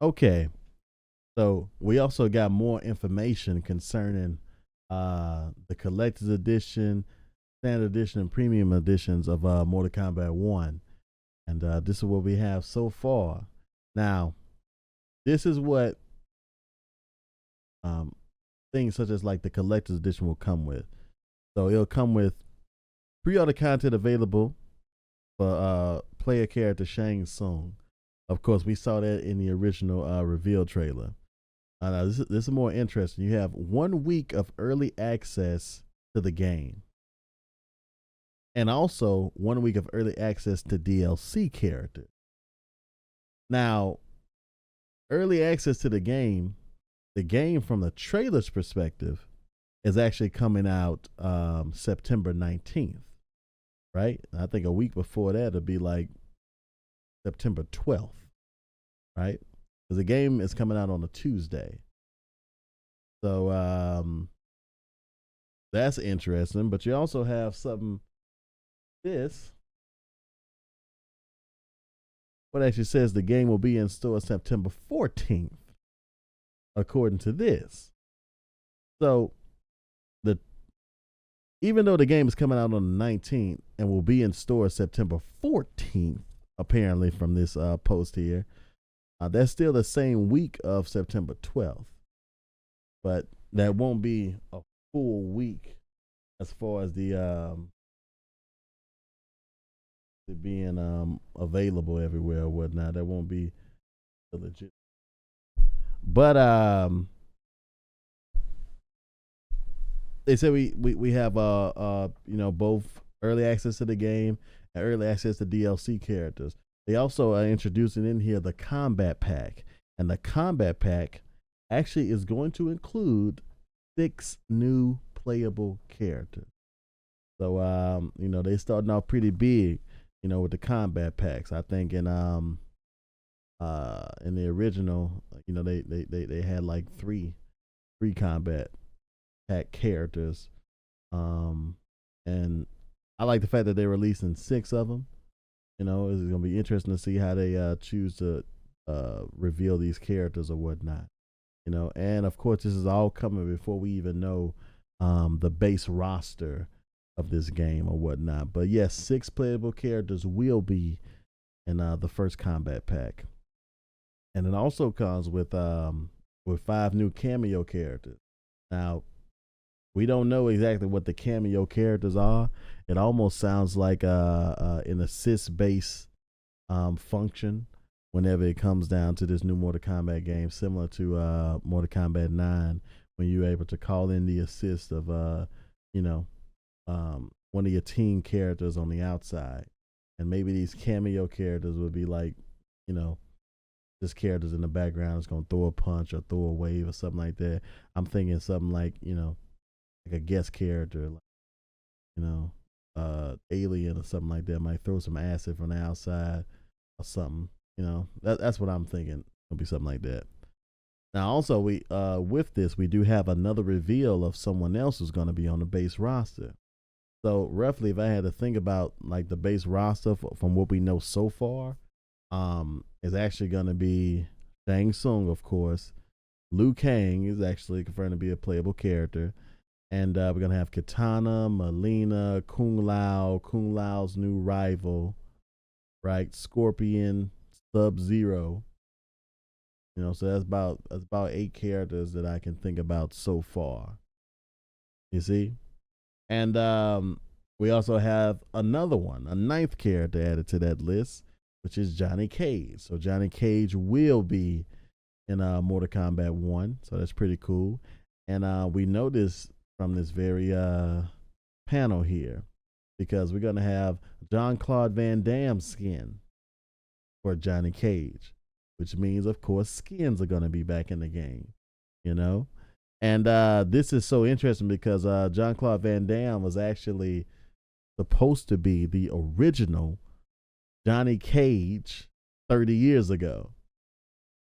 Okay, so we also got more information concerning the collector's edition, standard edition, and premium editions of Mortal Kombat 1. And this is what we have so far. Now, this is what um, things such as like the collector's edition will come with. So it'll come with pre-order content available for player character Shang Tsung. Of course, we saw that in the original reveal trailer. This is more interesting. You have 1 week of early access to the game, and also 1 week of early access to DLC characters. Now, early access to the game from the trailer's perspective is actually coming out September 19th, right? I think a week before that it'll be like September 12th, right? Because the game is coming out on a Tuesday. So that's interesting. But you also have something, this, what actually says the game will be in store September 14th, according to this. So the even though the game is coming out on the 19th and will be in store September 14th, apparently from this post here, that's still the same week of September 12th. But that won't be a full week as far as the being available everywhere or whatnot. That won't be legit. But they said we have both early access to the game and early access to DLC characters. They also are introducing in here the combat pack, and the combat pack actually is going to include 6 new playable characters. So they starting off pretty big, with the combat packs. I think in the original, they had like three combat pack characters. And I like the fact that they're releasing 6 of them. It's gonna be interesting to see how they choose to reveal these characters or whatnot. And of course this is all coming before we even know the base roster of this game or whatnot. But yes, 6 playable characters will be in the first combat pack, and it also comes with 5 new cameo characters. Now, we don't know exactly what the cameo characters are. It almost sounds like an assist based function whenever it comes down to this new Mortal Kombat game, similar to Mortal Kombat 9, when you're able to call in the assist of one of your team characters on the outside. And maybe these cameo characters would be like, you know, just characters in the background is going to throw a punch or throw a wave or something like that. I'm thinking something like, like a guest character, like, alien or something like that might throw some acid from the outside or something. That's what I'm thinking. It'll be something like that. Now, also, we with this, we do have another reveal of someone else who's going to be on the base roster. So, roughly, if I had to think about like the base roster from what we know so far, is actually going to be Shang Tsung, of course. Liu Kang is actually confirmed to be a playable character. And we're going to have Kitana, Melina, Kung Lao's new rival, right? Scorpion, Sub Zero. So that's about 8 characters that I can think about so far. You see? And we also have another one, a 9th character added to that list, which is Johnny Cage. So Johnny Cage will be in Mortal Kombat 1. So that's pretty cool. And we know this from this very panel here, because we're going to have Jean-Claude Van Damme skin for Johnny Cage, which means, of course, skins are going to be back in the game, And this is so interesting because Jean-Claude Van Damme was actually supposed to be the original Johnny Cage 30 years ago.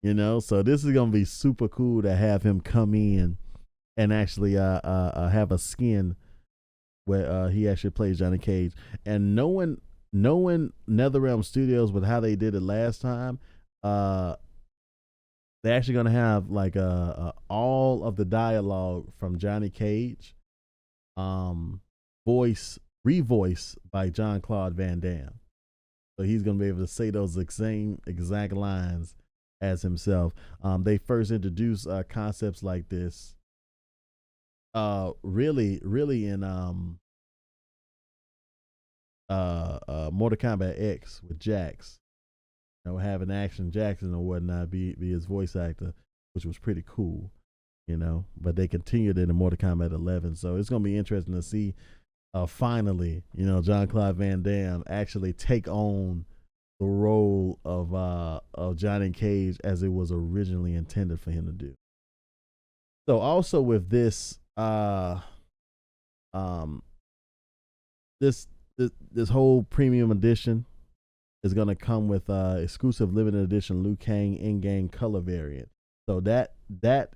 So this is going to be super cool to have him come in and actually have a skin where he actually plays Johnny Cage. And knowing NetherRealm Studios with how they did it last time, they're actually gonna have like all of the dialogue from Johnny Cage, um, voice revoice by John Claude Van Damme. So he's gonna be able to say those same exact lines as himself. They first introduced concepts like this, really in Mortal Kombat X with Jax. You know, having Action Jackson or whatnot be his voice actor, which was pretty cool. You know, but they continued it in Mortal Kombat 11, so it's gonna be interesting to see. Finally, you know, John Claude Van Damme actually take on the role of Johnny Cage as it was originally intended for him to do. So also with this um this whole premium edition is going to come with exclusive limited edition Liu Kang in-game color variant. So that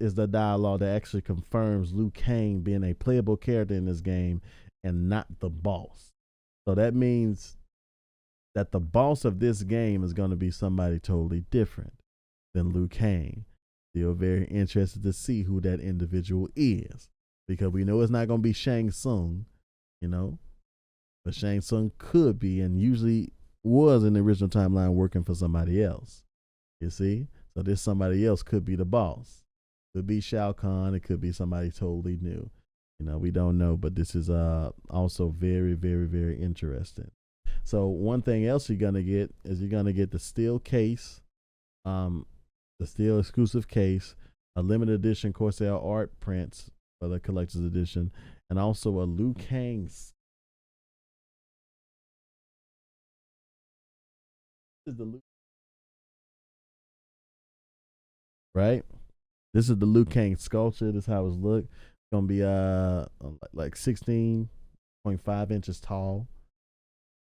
is the dialogue that actually confirms Liu Kang being a playable character in this game and not the boss. So that means that the boss of this game is going to be somebody totally different than Liu Kang. Still very interested to see who that individual is, because we know it's not going to be Shang Tsung, you know, but Shang Tsung could be, and usually was in the original timeline working for somebody else. You see? So this somebody else could be the boss. Could be Shao Kahn. It could be somebody totally new. You know, we don't know, but this is also very, very, very interesting. So one thing else you're gonna get is you're gonna get the steel case, the steel exclusive case, a limited edition Corsair art prints for the collector's edition, and also a Liu Kang. This is the right. This is the Liu Kang sculpture. This is how it's look. It's gonna be like 16.5 inches tall.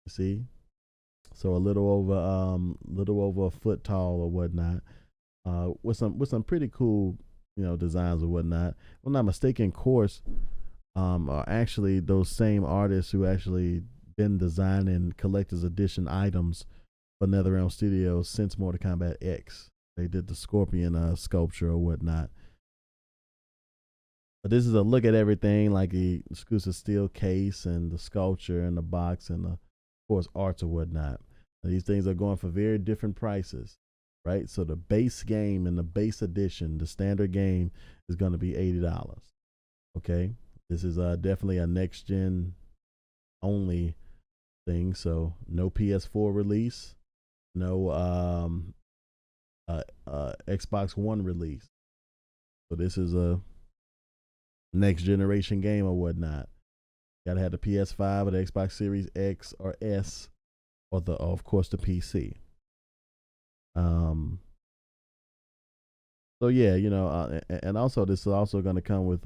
You see, so a little over a foot tall or whatnot. With some pretty cool, you know, designs or whatnot. If I'm not mistaken, course, are actually those same artists who actually been designing collector's edition items for NetherRealm Studios since Mortal Kombat X. They did the Scorpion sculpture or whatnot. But this is a look at everything, like the exclusive steel case and the sculpture and the box and the, of course, arts or whatnot. Now, these things are going for very different prices, right? So the base game and the base edition, the standard game, is going to be $80. Okay, this is definitely a next gen only thing. So no PS4 release, no Xbox One release. So this is a next generation game or whatnot. Gotta have the PS5 or the Xbox Series X or S, or of course the PC. So yeah, you know, and also this is also going to come with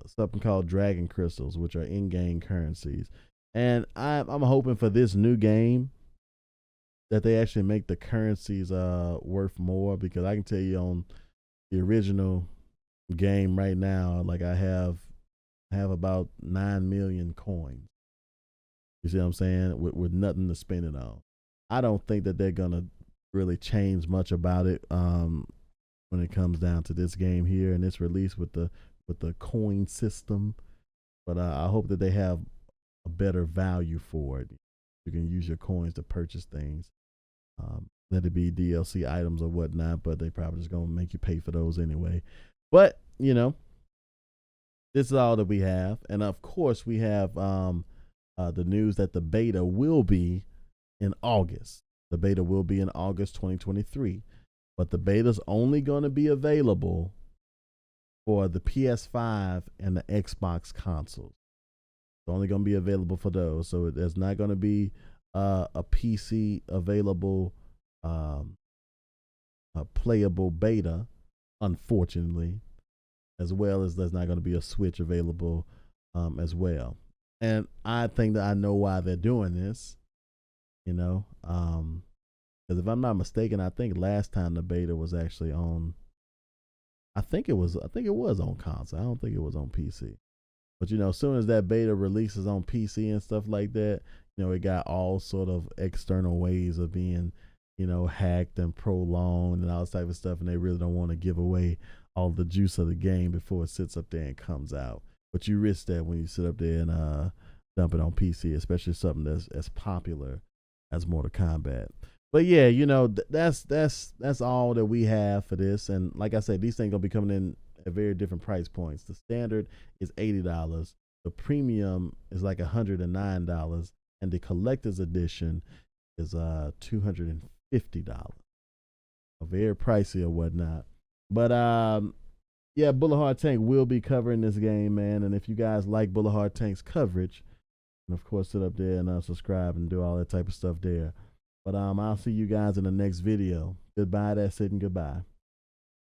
something called Dragon Crystals, which are in-game currencies. And I'm hoping for this new game that they actually make the currencies worth more, because I can tell you on the original game right now, like I have about 9 million coins. You see what I'm saying? With nothing to spend it on. I don't think that they're gonna really change much about it when it comes down to this game here and its release with the coin system. But I hope that they have a better value for it. You can use your coins to purchase things. Let it be DLC items or whatnot, but they probably just gonna make you pay for those anyway. But you know, this is all that we have, and of course we have the news that the beta will be in August. The beta will be in August 2023, but the beta is only going to be available for the PS5 and the Xbox consoles. It's only going to be available for those, so there's not going to be a PC available, a playable beta, unfortunately, as well as there's not going to be a Switch available as well. And I think that I know why they're doing this, you know, because if I'm not mistaken, I think last time the beta was actually on, I think it was on console. I don't think it was on PC. But you know, as soon as that beta releases on PC and stuff like that, you know, it got all sort of external ways of being hacked and prolonged and all this type of stuff, and they really don't want to give away all the juice of the game before it sits up there and comes out. But you risk that when you sit up there and dump it on PC, especially something that's as popular as Mortal Kombat. But yeah, that's all that we have for this. And like I said, these things gonna be coming in at very different price points. The standard is $80. The premium is like $109, and the collector's edition is $250. Very pricey or whatnot. But yeah, Bullet Hard Tank will be covering this game, man. And if you guys like Bullet Hard Tank's coverage, and of course sit up there and subscribe and do all that type of stuff there. But I'll see you guys in the next video. Goodbye, that's it, and goodbye.